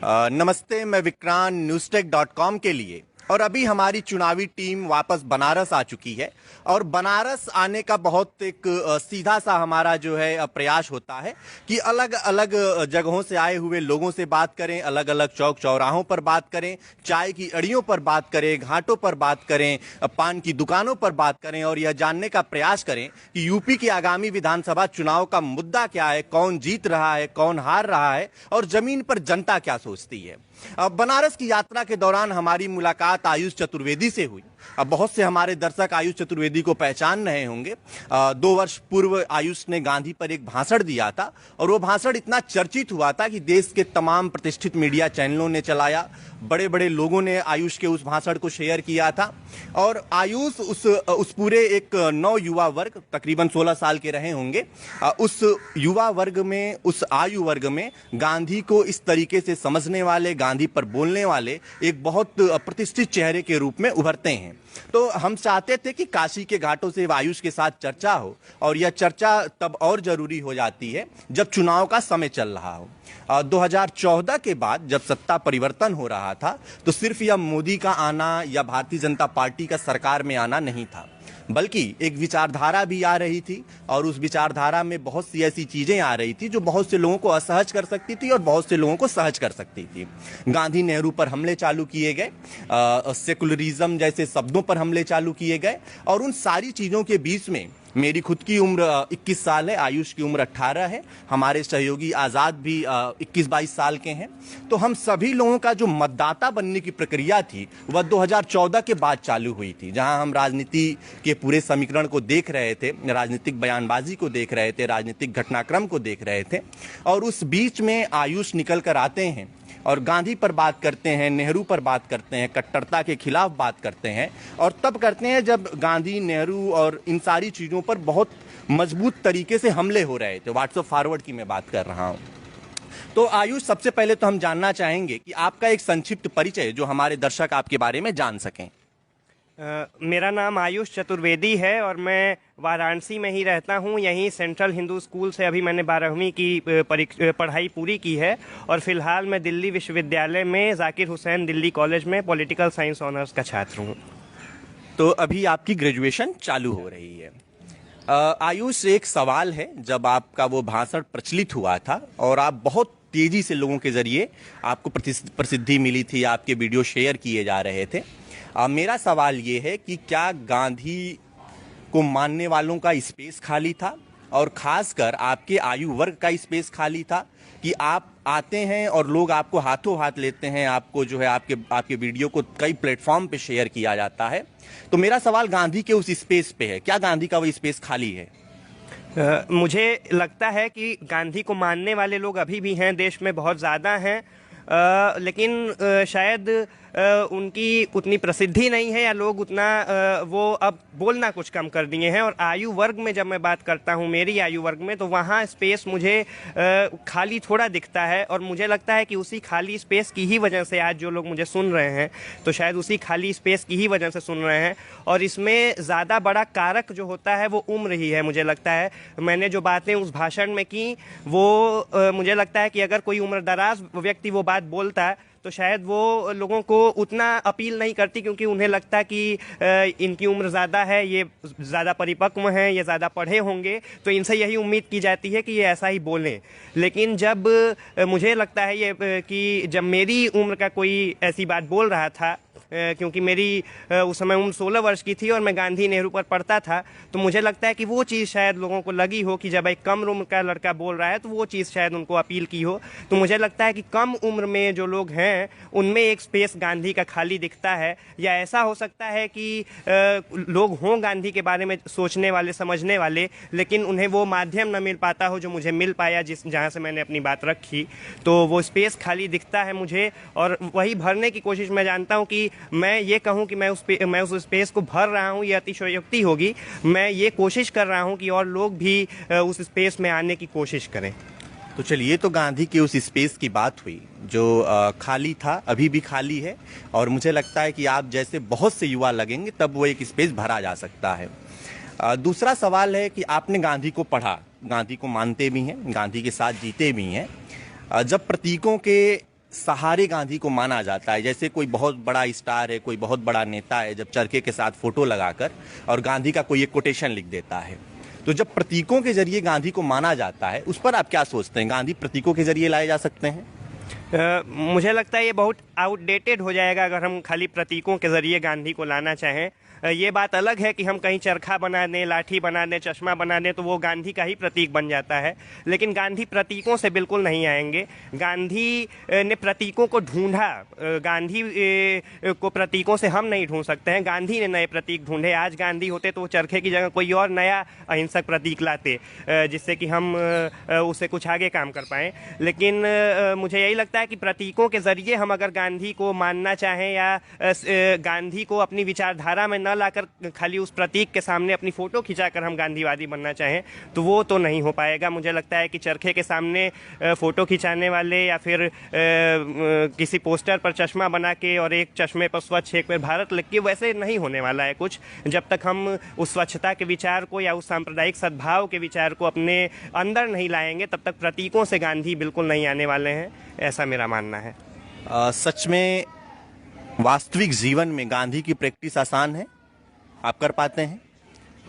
नमस्ते, मैं विक्रांत newstech.com के लिए। और अभी हमारी चुनावी टीम वापस बनारस आ चुकी है और बनारस आने का बहुत एक सीधा सा हमारा जो है प्रयास होता है कि अलग अलग जगहों से आए हुए लोगों से बात करें, अलग अलग चौक चौराहों पर बात करें, चाय की अड़ियों पर बात करें, घाटों पर बात करें, पान की दुकानों पर बात करें और यह जानने का प्रयास करें कि यूपी के आगामी विधानसभा चुनाव का मुद्दा क्या है, कौन जीत रहा है, कौन हार रहा है और जमीन पर जनता क्या सोचती है। बनारस की यात्रा के दौरान हमारी मुलाकात आयुष चतुर्वेदी से हुई। अब बहुत से हमारे दर्शक आयुष चतुर्वेदी को पहचान रहे होंगे। 2 वर्ष पूर्व आयुष ने गांधी पर एक भाषण दिया था और वो भाषण इतना चर्चित हुआ था कि देश के तमाम प्रतिष्ठित मीडिया चैनलों ने चलाया, बड़े बड़े लोगों ने आयुष के उस भाषण को शेयर किया था और आयुष उस पूरे एक नौ युवा वर्ग, तकरीबन 16 साल के रहे होंगे, उस युवा वर्ग में, उस आयु वर्ग में गांधी को इस तरीके से समझने वाले, गांधी पर बोलने वाले एक बहुत प्रतिष्ठित चेहरे के रूप में उभरते हैं। तो हम चाहते थे कि काशी के घाटों से आयुष के साथ चर्चा हो और यह चर्चा तब और जरूरी हो जाती है जब चुनाव का समय चल रहा हो। 2014 के बाद जब सत्ता परिवर्तन हो रहा था तो सिर्फ यह मोदी का आना या भारतीय जनता पार्टी का सरकार में आना नहीं था, बल्कि एक विचारधारा भी आ रही थी और उस विचारधारा में बहुत सी ऐसी चीजें आ रही थी जो बहुत से लोगों को असहज कर सकती थी और बहुत से लोगों को सहज कर सकती थी। गांधी नेहरू पर हमले चालू किए गए, सेकुलरिज्म जैसे शब्दों पर हमले चालू किए गए और उन सारी चीजों के बीच में मेरी खुद की उम्र 21 साल है, आयुष की उम्र 18 है, हमारे सहयोगी आज़ाद भी 21-22 साल के हैं। तो हम सभी लोगों का जो मतदाता बनने की प्रक्रिया थी वह 2014 के बाद चालू हुई थी, जहां हम राजनीति के पूरे समीकरण को देख रहे थे, राजनीतिक बयानबाजी को देख रहे थे, राजनीतिक घटनाक्रम को देख रहे थे और उस बीच में आयुष निकल कर आते हैं और गांधी पर बात करते हैं, नेहरू पर बात करते हैं, कट्टरता के खिलाफ बात करते हैं और तब करते हैं जब गांधी, नेहरू और इन सारी चीज़ों पर बहुत मजबूत तरीके से हमले हो रहे थे। व्हाट्सएप फॉरवर्ड की मैं बात कर रहा हूँ। तो आयुष, सबसे पहले तो हम जानना चाहेंगे कि आपका एक संक्षिप्त परिचय जो हमारे दर्शक आपके बारे में जान सकें। मेरा नाम आयुष चतुर्वेदी है और मैं वाराणसी में ही रहता हूँ। यहीं सेंट्रल हिंदू स्कूल से अभी मैंने 12वीं की पढ़ाई पूरी की है और फिलहाल मैं दिल्ली विश्वविद्यालय में जाकिर हुसैन दिल्ली कॉलेज में पॉलिटिकल साइंस ऑनर्स का छात्र हूँ। तो अभी आपकी ग्रेजुएशन चालू हो रही है। आयुष, एक सवाल है, जब आपका वो भाषण प्रचलित हुआ था और आप बहुत तेजी से लोगों के जरिए आपको प्रसिद्धि मिली थी, आपके वीडियो शेयर किए जा रहे थे, मेरा सवाल ये है कि क्या गांधी को मानने वालों का स्पेस खाली था और खासकर आपके आयु वर्ग का स्पेस खाली था कि आप आते हैं और लोग आपको हाथों हाथ लेते हैं, आपको जो है आपके वीडियो को कई प्लेटफॉर्म पे शेयर किया जाता है। तो मेरा सवाल गांधी के उस स्पेस पे है, क्या गांधी का वो स्पेस खाली है? मुझे लगता है कि गांधी को मानने वाले लोग अभी भी हैं, देश में बहुत ज़्यादा हैं, लेकिन शायद उनकी उतनी प्रसिद्धि नहीं है या लोग उतना वो अब बोलना कुछ कम कर दिए हैं। और आयु वर्ग में जब मैं बात करता हूँ, मेरी आयु वर्ग में, तो वहाँ स्पेस मुझे खाली थोड़ा दिखता है और मुझे लगता है कि उसी खाली स्पेस की ही वजह से आज जो लोग मुझे सुन रहे हैं तो शायद उसी खाली स्पेस की ही वजह से सुन रहे हैं। और इसमें ज़्यादा बड़ा कारक जो होता है वो उम्र ही है। मुझे लगता है मैंने जो बातें उस भाषण में की वो मुझे लगता है कि अगर कोई उम्रदराज व्यक्ति वो बात बोलता है तो शायद वो लोगों को उतना अपील नहीं करती, क्योंकि उन्हें लगता कि इनकी उम्र ज़्यादा है, ये ज़्यादा परिपक्व हैं, ये ज़्यादा पढ़े होंगे, तो इनसे यही उम्मीद की जाती है कि ये ऐसा ही बोलें। लेकिन जब मुझे लगता है ये कि जब मेरी उम्र का कोई ऐसी बात बोल रहा था, क्योंकि मेरी उस समय उम्र 16 वर्ष की थी और मैं गांधी नेहरू पर पढ़ता था, तो मुझे लगता है कि वो चीज़ शायद लोगों को लगी हो कि जब एक कम उम्र का लड़का बोल रहा है तो वो चीज़ शायद उनको अपील की हो। तो मुझे लगता है कि कम उम्र में जो लोग हैं उनमें एक स्पेस गांधी का खाली दिखता है। या ऐसा हो सकता है कि लोग हों गांधी के बारे में सोचने वाले, समझने वाले, लेकिन उन्हें वो माध्यम न मिल पाता हो जो मुझे मिल पाया, जहाँ से मैंने अपनी बात रखी। तो वो स्पेस खाली दिखता है मुझे और वही भरने की कोशिश मैं जानता हूँ कि मैं ये कहूं कि मैं उस स्पेस को भर रहा हूं, ये अतिशयोक्ति होगी। मैं ये कोशिश कर रहा हूं कि और लोग भी उस स्पेस में आने की कोशिश करें। तो चलिए, तो गांधी के उस स्पेस की बात हुई जो खाली था, अभी भी खाली है और मुझे लगता है कि आप जैसे बहुत से युवा लगेंगे तब वो एक स्पेस भरा जा सकता है। दूसरा सवाल है कि आपने गांधी को पढ़ा, गांधी को मानते भी हैं, गांधी के साथ जीते भी हैं। जब प्रतीकों के सहारे गांधी को माना जाता है। जैसे कोई बहुत बड़ा स्टार है, कोई बहुत बड़ा नेता है, जब चरखे के साथ फोटो लगाकर और गांधी का कोई एक कोटेशन लिख देता है, तो जब प्रतीकों के जरिए गांधी को माना जाता है, उस पर आप क्या सोचते हैं? गांधी प्रतीकों के जरिए लाए जा सकते हैं? मुझे लगता है ये बहुत आउटडेटेड हो जाएगा अगर हम खाली प्रतीकों के जरिए गांधी को लाना चाहें। ये बात अलग है कि हम कहीं चरखा बना दें, लाठी बना दें, चश्मा बना दें तो वो गांधी का ही प्रतीक बन जाता है, लेकिन गांधी प्रतीकों से बिल्कुल नहीं आएंगे। गांधी ने प्रतीकों को ढूंढा, गांधी को प्रतीकों से हम नहीं ढूंढ सकते हैं, गांधी ने नए प्रतीक ढूंढे। आज गांधी होते तो वो चरखे की जगह कोई और नया अहिंसक प्रतीक लाते जिससे कि हम उससे कुछ आगे काम कर पाएँ। लेकिन मुझे यही लगता है कि प्रतीकों के जरिए हम अगर गांधी को मानना चाहें या गांधी को अपनी विचारधारा में न लाकर खाली उस प्रतीक के सामने अपनी फोटो खिंचाकर हम गांधीवादी बनना चाहें तो वो तो नहीं हो पाएगा। मुझे लगता है कि चरखे के सामने फोटो खिंचाने वाले या फिर किसी पोस्टर पर चश्मा बना के और एक चश्मे पर स्वच्छ एक पे भारत लिख के, वैसे नहीं होने वाला है कुछ। जब तक हम उस स्वच्छता के विचार को या उस सांप्रदायिक सद्भाव के विचार को अपने अंदर नहीं लाएंगे तब तक प्रतीकों से गांधी बिल्कुल नहीं आने वाले हैं, ऐसा मेरा मानना है। सच में वास्तविक जीवन में गांधी की प्रैक्टिस आसान है? आप कर पाते हैं?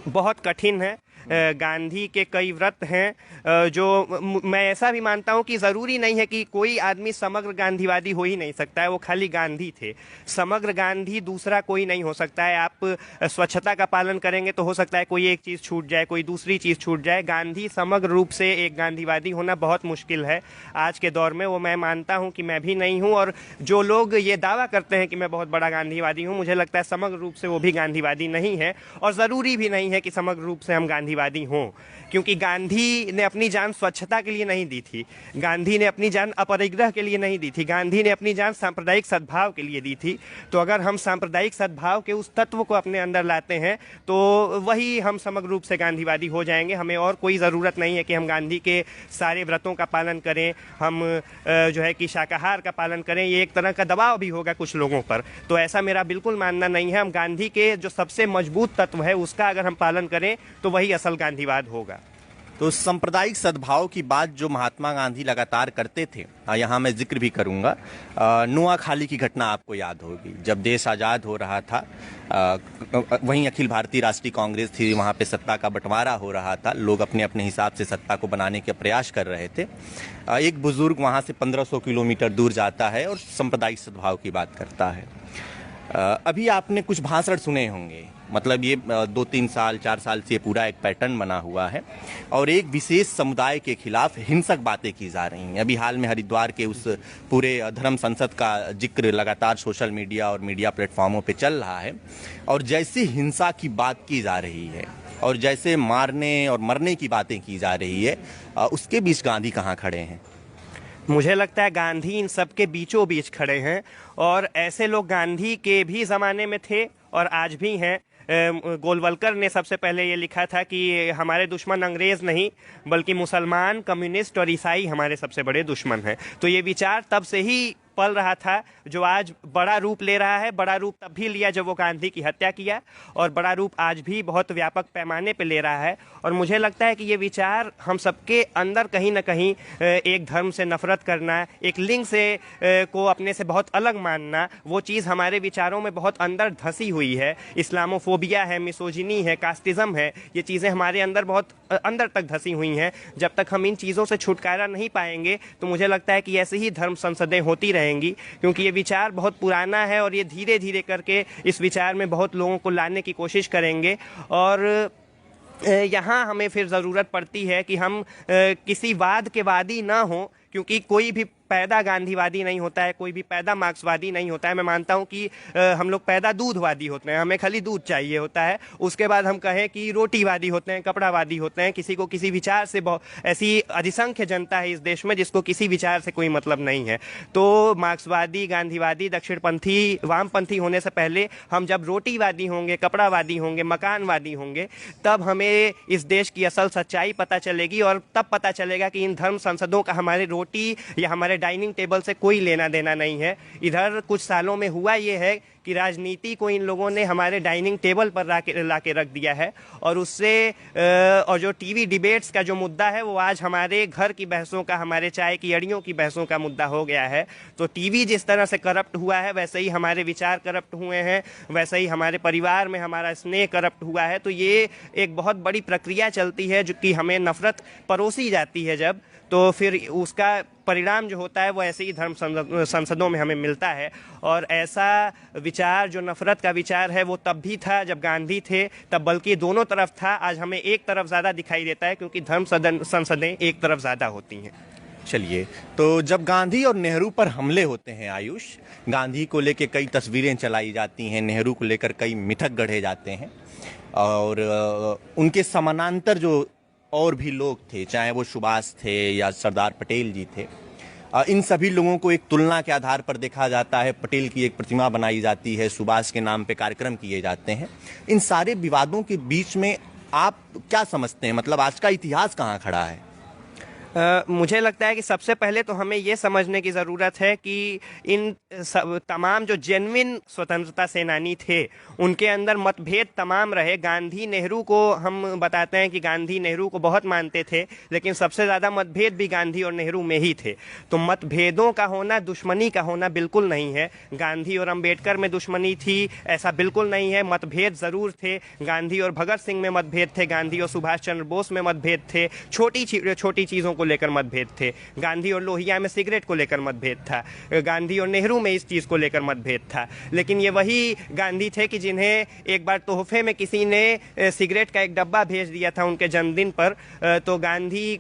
बहुत कठिन है। गांधी के कई व्रत हैं जो मैं ऐसा भी मानता हूं कि ज़रूरी नहीं है कि कोई आदमी समग्र गांधीवादी हो ही नहीं सकता है, वो खाली गांधी थे। समग्र गांधी दूसरा कोई नहीं हो सकता है। आप स्वच्छता का पालन करेंगे तो हो सकता है कोई एक चीज़ छूट जाए, कोई दूसरी चीज़ छूट जाए। गांधी समग्र रूप से एक गांधीवादी होना बहुत मुश्किल है आज के दौर में। वो मैं मानता हूँ कि मैं भी नहीं हूँ, और जो लोग ये दावा करते हैं कि मैं बहुत बड़ा गांधीवादी हूँ, मुझे लगता है समग्र रूप से वो भी गांधीवादी नहीं है। और ज़रूरी भी नहीं है कि समग्र रूप से हम गांधीवादी हों, क्योंकि गांधी ने अपनी जान स्वच्छता के लिए नहीं दी थी, गांधी ने अपनी जान अपरिग्रह के लिए नहीं दी थी, गांधी ने अपनी जान सांप्रदायिक सद्भाव के लिए दी थी। तो अगर हम सांप्रदायिक सद्भाव के उस तत्व को अपने अंदर लाते हैं तो वही हम समग्र रूप से गांधीवादी हो जाएंगे। हमें और कोई ज़रूरत नहीं है कि हम गांधी के सारे व्रतों का पालन करें, हम जो है कि शाकाहार का पालन करें। ये एक तरह का दबाव भी होगा कुछ लोगों पर, तो ऐसा मेरा बिल्कुल मानना नहीं है। हम गांधी के जो सबसे मजबूत तत्व है उसका अगर हम पालन करें तो वही असल गांधीवाद होगा। तो सांप्रदायिक सद्भाव की बात जो महात्मा गांधी लगातार करते थे, यहाँ मैं जिक्र भी करूँगा, नुआखाली की घटना आपको याद होगी। जब देश आज़ाद हो रहा था, वहीं अखिल भारतीय राष्ट्रीय कांग्रेस थी, वहाँ पे सत्ता का बंटवारा हो रहा था, लोग अपने अपने हिसाब से सत्ता को बनाने के प्रयास कर रहे थे। एक बुजुर्ग वहाँ से 1500 किलोमीटर दूर जाता है और सांप्रदायिक सद्भाव की बात करता है। अभी आपने कुछ भाषण सुने होंगे, मतलब ये 2-3 साल 4 साल से पूरा एक पैटर्न बना हुआ है और एक विशेष समुदाय के खिलाफ हिंसक बातें की जा रही हैं। अभी हाल में हरिद्वार के उस पूरे धर्म संसद का जिक्र लगातार सोशल मीडिया और मीडिया प्लेटफॉर्मों पे चल रहा है, और जैसे हिंसा की बात की जा रही है और जैसे मारने और मरने की बातें की जा रही है, उसके बीच गांधी कहाँ खड़े हैं? मुझे लगता है गांधी इन सब के बीचों बीच खड़े हैं, और ऐसे लोग गांधी के भी ज़माने में थे और आज भी हैं। गोलवलकर ने सबसे पहले ये लिखा था कि हमारे दुश्मन अंग्रेज़ नहीं बल्कि मुसलमान, कम्युनिस्ट और ईसाई हमारे सबसे बड़े दुश्मन हैं। तो ये विचार तब से ही पल रहा था, जो आज बड़ा रूप ले रहा है। बड़ा रूप तब भी लिया जब वो गांधी की हत्या किया, और बड़ा रूप आज भी बहुत व्यापक पैमाने पे ले रहा है। और मुझे लगता है कि ये विचार हम सबके अंदर कहीं ना कहीं एक धर्म से नफरत करना, एक लिंग से को अपने से बहुत अलग मानना, वो चीज़ हमारे विचारों में बहुत अंदर धंसी हुई है। इस्लामोफोबिया है, मिसोजिनी है, कास्टिज़म है, ये चीज़ें हमारे अंदर बहुत अंदर तक धंसी हुई हैं। जब तक हम इन चीज़ों से छुटकारा नहीं पाएंगे तो मुझे लगता है कि ऐसे ही धर्म संसदें होती रहेंगी, क्योंकि ये विचार बहुत पुराना है और ये धीरे धीरे करके इस विचार में बहुत लोगों को लाने की कोशिश करेंगे। और यहाँ हमें फिर ज़रूरत पड़ती है कि हम किसी वाद के वादी ना हों, क्योंकि कोई भी पैदा गांधीवादी नहीं होता है, कोई भी पैदा मार्क्सवादी नहीं होता है। मैं मानता हूँ कि हम लोग पैदा दूधवादी होते हैं, हमें खाली दूध चाहिए होता है। उसके बाद हम कहें कि रोटीवादी होते हैं, कपड़ावादी होते हैं। किसी को किसी विचार से ऐसी अधिसंख्य जनता है इस देश में जिसको किसी विचार से कोई मतलब नहीं है। तो मार्क्सवादी, गांधीवादी, दक्षिणपंथी, वामपंथी होने से पहले हम जब रोटीवादी होंगे, कपड़ावादी होंगे, मकानवादी होंगे, तब हमें इस देश की असल सच्चाई पता चलेगी। और तब पता चलेगा कि इन धर्म संसदों का हमारे रोटी या हमारे डाइनिंग टेबल से कोई लेना देना नहीं है। इधर कुछ सालों में हुआ ये है कि कि राजनीति को इन लोगों ने हमारे डाइनिंग टेबल पर ला के रख दिया है, और उससे और जो टीवी डिबेट्स का जो मुद्दा है वो आज हमारे घर की बहसों का, हमारे चाय की अड़ियों की बहसों का मुद्दा हो गया है। तो टीवी जिस तरह से करप्ट हुआ है वैसे ही हमारे विचार करप्ट हुए हैं, वैसे ही हमारे परिवार में हमारा स्नेह करप्ट हुआ है। तो ये एक बहुत बड़ी प्रक्रिया चलती है जो कि हमें नफरत परोसी जाती है जब, तो फिर उसका परिणाम जो होता है वो ऐसे ही धर्म संसदों में हमें मिलता है। और ऐसा विचार जो नफरत का विचार है वो तब भी था जब गांधी थे, तब बल्कि दोनों तरफ था। आज हमें एक तरफ ज़्यादा दिखाई देता है क्योंकि धर्म संसदें एक तरफ ज़्यादा होती हैं। चलिए, तो जब गांधी और नेहरू पर हमले होते हैं आयुष, गांधी को लेकर कई तस्वीरें चलाई जाती हैं, नेहरू को लेकर कई मिथक गढ़े जाते हैं, और उनके समानांतर जो और भी लोग थे, चाहे वो सुभाष थे या सरदार पटेल जी थे, इन सभी लोगों को एक तुलना के आधार पर देखा जाता है। पटेल की एक प्रतिमा बनाई जाती है, सुभाष के नाम पे कार्यक्रम किए जाते हैं। इन सारे विवादों के बीच में आप क्या समझते हैं, मतलब आज का इतिहास कहाँ खड़ा है? मुझे लगता है कि सबसे पहले तो हमें ये समझने की ज़रूरत है कि इन तमाम जो जेन्युइन स्वतंत्रता सेनानी थे उनके अंदर मतभेद तमाम रहे। गांधी नेहरू को हम बताते हैं कि गांधी नेहरू को बहुत मानते थे, लेकिन सबसे ज़्यादा मतभेद भी गांधी और नेहरू में ही थे। तो मतभेदों का होना, दुश्मनी का होना बिल्कुल नहीं है। गांधी और अंबेडकर में दुश्मनी थी ऐसा बिल्कुल नहीं है। मतभेद ज़रूर थे, गांधी और भगत सिंह में मतभेद थे, गांधी और सुभाष चंद्र बोस में मतभेद थे, छोटी चीज़ों को लेकर मतभेद थे। गांधी और लोहिया में सिगरेट को लेकर मतभेद था, गांधी और नेहरू में इस चीज़ को लेकर मतभेद था। लेकिन ये वही गांधी थे कि जिन्हें एक बार तोहफे में किसी ने सिगरेट का एक डब्बा भेज दिया था उनके जन्मदिन पर। तो गांधी,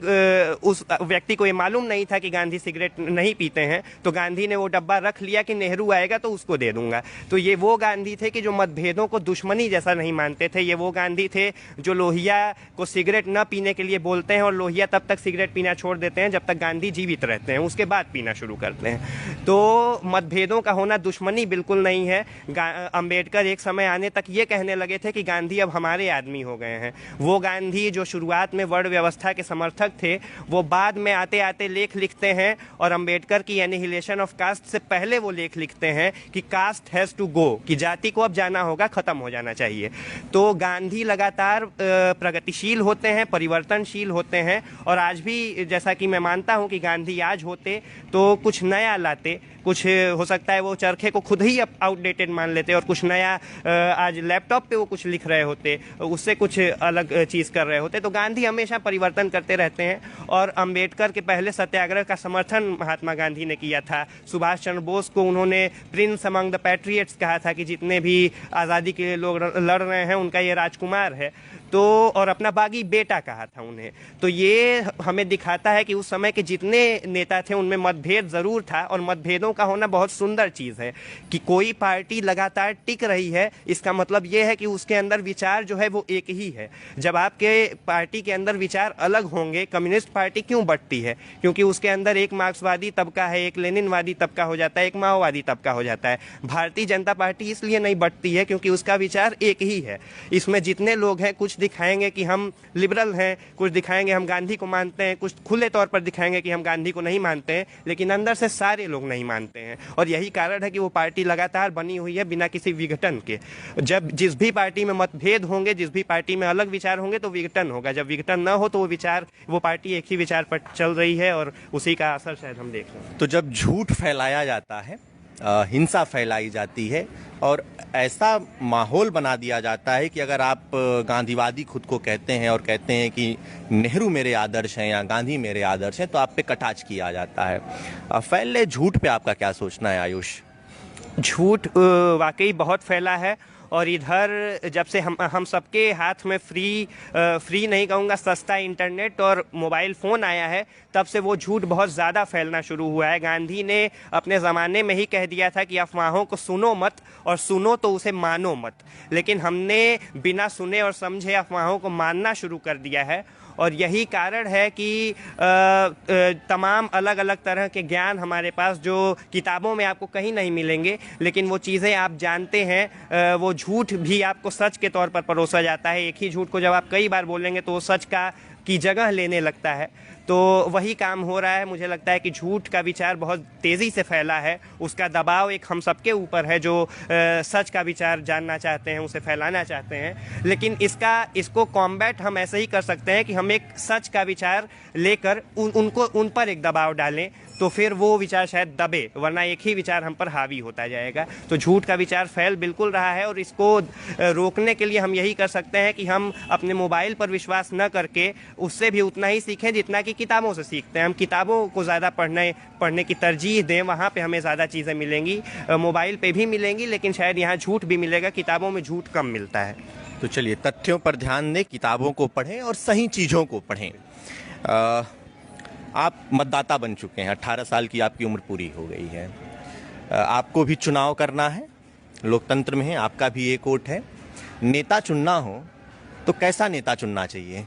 उस व्यक्ति को ये मालूम नहीं था कि गांधी सिगरेट नहीं पीते हैं, तो गांधी ने वो डब्बा रख लिया कि नेहरू आएगा तो उसको दे दूंगा। तो ये वो गांधी थे कि जो मतभेदों को दुश्मनी जैसा नहीं मानते थे। ये वो गांधी थे जो लोहिया को सिगरेट न पीने के लिए बोलते हैं और लोहिया तब तक सिगरेट पीना छोड़ देते हैं जब तक गांधी जीवित रहते हैं, उसके बाद पीना शुरू करते हैं। तो मतभेदों का होना दुश्मनी बिल्कुल नहीं है। अंबेडकर एक समय आने तक ये कहने लगे थे कि गांधी अब हमारे आदमी हो गए हैं। वो गांधी जो शुरुआत में वर्ण व्यवस्था के समर्थक थे, वो बाद में आते आते लेख लिखते हैं और अंबेडकर की एनिहिलेशन ऑफ कास्ट से पहले वो लेख लिखते हैं कि कास्ट हैज़ टू गो, कि जाति को अब जाना होगा, खत्म हो जाना चाहिए। तो गांधी लगातार प्रगतिशील होते हैं, परिवर्तनशील होते हैं, और आज भी जैसा कि मैं मानता हूं कि गांधी आज होते तो कुछ नया लाते। कुछ हो सकता है वो चरखे को खुद ही आउटडेटेड मान लेते और कुछ नया, आज लैपटॉप पे वो कुछ लिख रहे होते, उससे कुछ अलग चीज़ कर रहे होते। तो गांधी हमेशा परिवर्तन करते रहते हैं। और अंबेडकर के पहले सत्याग्रह का समर्थन महात्मा गांधी ने किया था। सुभाष चंद्र बोस को उन्होंने प्रिंस अमंग द पैट्रियट्स कहा था कि जितने भी आज़ादी के लिए लोग लड़ रहे हैं उनका ये राजकुमार है। तो और अपना बागी बेटा कहा था उन्हें। तो ये हमें दिखाता है कि उस समय के जितने नेता थे उनमें मतभेद ज़रूर था, और मतभेदों का होना बहुत सुंदर चीज़ है कि कोई पार्टी लगातार टिक रही है। इसका मतलब ये है कि उसके अंदर विचार जो है वो एक ही है। जब आपके पार्टी के अंदर विचार अलग होंगे, कम्युनिस्ट पार्टी क्यों बढ़ती है? क्योंकि उसके अंदर एक मार्क्सवादी तबका है, एक लेनिनवादी तबका हो जाता है, एक माओवादी तबका हो जाता है। भारतीय जनता पार्टी इसलिए नहीं बढ़ती है क्योंकि उसका विचार एक ही है। इसमें जितने लोग हैं, कुछ दिखाएंगे कि हम लिबरल हैं, कुछ दिखाएंगे हम गांधी को मानते हैं, कुछ खुले तौर पर दिखाएंगे कि हम गांधी को नहीं मानते हैं, लेकिन अंदर से सारे लोग नहीं मानते हैं। और यही कारण है कि वो पार्टी लगातार बनी हुई है बिना किसी विघटन के। जब जिस भी पार्टी में मतभेद होंगे, जिस भी पार्टी में अलग विचार होंगे तो विघटन होगा। जब विघटन ना हो तो वो पार्टी एक ही विचार पर चल रही है, और उसी का असर शायद हम देख रहे हैं। तो जब झूठ फैलाया जाता है, हिंसा फैलाई जाती है, और ऐसा माहौल बना दिया जाता है कि अगर आप गांधीवादी खुद को कहते हैं और कहते हैं कि नेहरू मेरे आदर्श हैं या गांधी मेरे आदर्श हैं, तो आप पे कटाक्ष किया जाता है। फैले झूठ पे आपका क्या सोचना है आयुष? झूठ वाकई बहुत फैला है, और इधर जब से हम सबके हाथ में फ्री नहीं कहूँगा, सस्ता इंटरनेट और मोबाइल फ़ोन आया है, तब से वो झूठ बहुत ज़्यादा फैलना शुरू हुआ है। गांधी ने अपने ज़माने में ही कह दिया था कि अफवाहों को सुनो मत, और सुनो तो उसे मानो मत। लेकिन हमने बिना सुने और समझे अफवाहों को मानना शुरू कर दिया है, और यही कारण है कि तमाम अलग अलग तरह के ज्ञान हमारे पास जो किताबों में आपको कहीं नहीं मिलेंगे, लेकिन वो चीज़ें आप जानते हैं, वो झूठ भी आपको सच के तौर पर परोसा जाता है। एक ही झूठ को जब आप कई बार बोलेंगे तो वो सच की जगह लेने लगता है। तो वही काम हो रहा है। मुझे लगता है कि झूठ का विचार बहुत तेज़ी से फैला है, उसका दबाव एक हम सबके ऊपर है जो सच का विचार जानना चाहते हैं, उसे फैलाना चाहते हैं। लेकिन इसको कॉम्बैट हम ऐसे ही कर सकते हैं कि हम एक सच का विचार लेकर उन पर एक दबाव डालें, तो फिर वो विचार शायद दबे, वरना एक ही विचार हम पर हावी होता जाएगा। तो झूठ का विचार फैल बिल्कुल रहा है, और इसको रोकने के लिए हम यही कर सकते हैं कि हम अपने मोबाइल पर विश्वास न करके उससे भी उतना ही सीखें जितना कि किताबों से सीखते हैं। हम किताबों को ज़्यादा पढ़ने की तरजीह दें, वहाँ पे हमें ज़्यादा चीज़ें मिलेंगी। मोबाइल पे भी मिलेंगी, लेकिन शायद यहाँ झूठ भी मिलेगा, किताबों में झूठ कम मिलता है। तो चलिए, तथ्यों पर ध्यान दें, किताबों को पढ़ें और सही चीज़ों को पढ़ें। आप मतदाता बन चुके हैं, 18 साल की आपकी उम्र पूरी हो गई है। आपको भी चुनाव करना है, लोकतंत्र में है, आपका भी एक वोट है। नेता चुनना हो तो कैसा नेता चुनना चाहिए?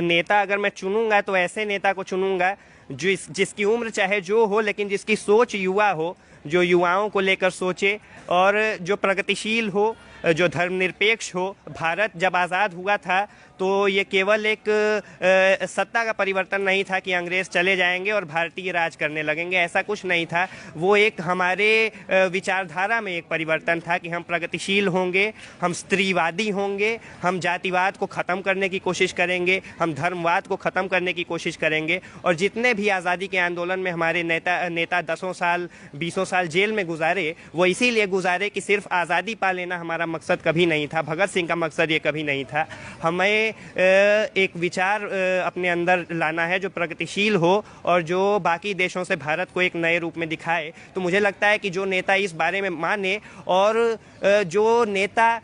नेता अगर मैं चुनूंगा तो ऐसे नेता को चुनूंगा जिसकी उम्र चाहे जो हो, लेकिन जिसकी सोच युवा हो, जो युवाओं को लेकर सोचे, और जो प्रगतिशील हो, जो धर्मनिरपेक्ष हो। भारत जब आज़ाद हुआ था तो ये केवल एक सत्ता का परिवर्तन नहीं था कि अंग्रेज़ चले जाएंगे और भारतीय राज करने लगेंगे, ऐसा कुछ नहीं था। वो एक हमारे विचारधारा में एक परिवर्तन था कि हम प्रगतिशील होंगे, हम स्त्रीवादी होंगे, हम जातिवाद को ख़त्म करने की कोशिश करेंगे, हम धर्मवाद को ख़त्म करने की कोशिश करेंगे। और जितने भी आज़ादी के आंदोलन में हमारे नेता 10 साल 20 साल जेल में गुजारे, वो इसीलिए गुजारे कि सिर्फ आज़ादी पा लेना हमारा मकसद कभी नहीं था। भगत सिंह का मकसद ये कभी नहीं था। हमें एक विचार अपने अंदर लाना है जो प्रगतिशील हो और जो बाकी देशों से भारत को एक नए रूप में दिखाए। तो मुझे लगता है कि जो नेता इस बारे में माने, और जो नेता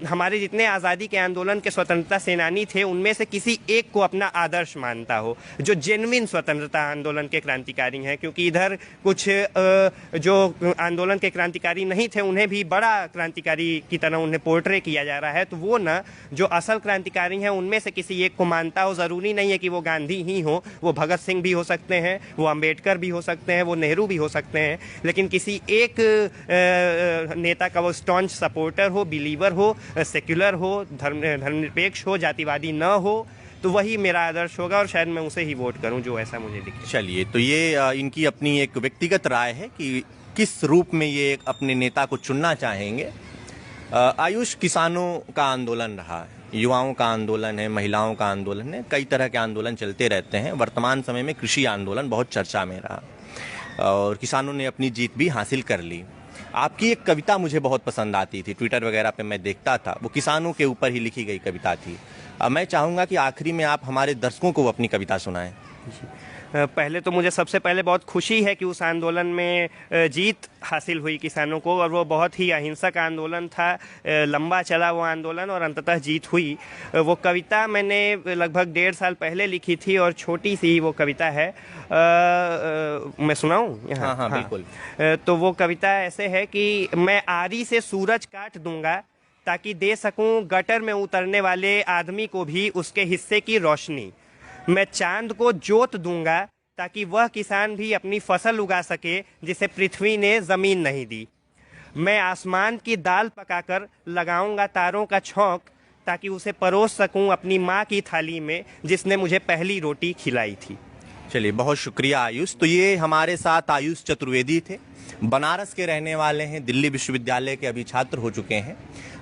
हमारे जितने आज़ादी के आंदोलन के स्वतंत्रता सेनानी थे उनमें से किसी एक को अपना आदर्श मानता हो, जो जेन्युइन स्वतंत्रता आंदोलन के क्रांतिकारी हैं। क्योंकि इधर कुछ जो आंदोलन के क्रांतिकारी नहीं थे उन्हें भी बड़ा क्रांतिकारी की तरह उन्हें पोर्ट्रे किया जा रहा है। तो वो ना जो असल क्रांतिकारी हैं उनमें से किसी एक को मानता हो। ज़रूरी नहीं है कि वो गांधी ही हो, वो भगत सिंह भी हो सकते हैं, वो अम्बेडकर भी हो सकते हैं, वो नेहरू भी हो सकते हैं। लेकिन किसी एक नेता का वो स्टॉन्च सपोर्टर हो, बिलीवर हो, सेक्युलर हो, धर्मनिरपेक्ष हो, जातिवादी न हो, तो वही मेरा आदर्श होगा और शायद मैं उसे ही वोट करूं जो ऐसा मुझे दिखे। चलिए, तो ये इनकी अपनी एक व्यक्तिगत राय है कि किस रूप में ये अपने नेता को चुनना चाहेंगे। आयुष, किसानों का आंदोलन रहा, युवाओं का आंदोलन है, महिलाओं का आंदोलन है, कई तरह के आंदोलन चलते रहते हैं। वर्तमान समय में कृषि आंदोलन बहुत चर्चा में रहा और किसानों ने अपनी जीत भी हासिल कर ली। आपकी एक कविता मुझे बहुत पसंद आती थी, ट्विटर वगैरह पे मैं देखता था, वो किसानों के ऊपर ही लिखी गई कविता थी। मैं चाहूँगा कि आखिरी में आप हमारे दर्शकों को अपनी कविता सुनाएं। पहले तो मुझे सबसे पहले बहुत खुशी है कि उस आंदोलन में जीत हासिल हुई किसानों को, और वो बहुत ही अहिंसक आंदोलन था, लंबा चला वो आंदोलन और अंततः जीत हुई। वो कविता मैंने लगभग 1.5 साल पहले लिखी थी और छोटी सी वो कविता है। मैं सुनाऊं? हाँ, बिल्कुल। तो वो कविता ऐसे है कि मैं आरी से सूरज काट दूंगा ताकि दे सकूं गटर में उतरने वाले आदमी को भी उसके हिस्से की रोशनी। मैं चांद को जोत दूंगा ताकि वह किसान भी अपनी फसल उगा सके जिसे पृथ्वी ने जमीन नहीं दी। मैं आसमान की दाल पकाकर लगाऊंगा तारों का छौंक ताकि उसे परोस सकूं अपनी माँ की थाली में जिसने मुझे पहली रोटी खिलाई थी। चलिए, बहुत शुक्रिया आयुष। तो ये हमारे साथ आयुष चतुर्वेदी थे, बनारस के रहने वाले हैं, दिल्ली विश्वविद्यालय के अभी छात्र हो चुके हैं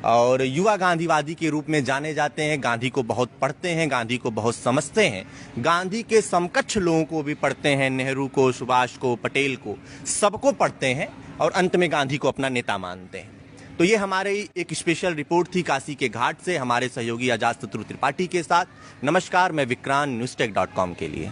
और युवा गांधीवादी के रूप में जाने जाते हैं। गांधी को बहुत पढ़ते हैं, गांधी को बहुत समझते हैं, गांधी के समकक्ष लोगों को भी पढ़ते हैं, नेहरू को, सुभाष को, पटेल को, सबको पढ़ते हैं और अंत में गांधी को अपना नेता मानते हैं। तो ये हमारी एक स्पेशल रिपोर्ट थी काशी के घाट से, हमारे सहयोगी अजात शत्रु त्रिपाठी के साथ। नमस्कार, मैं विक्रांत, newstech.com के लिए।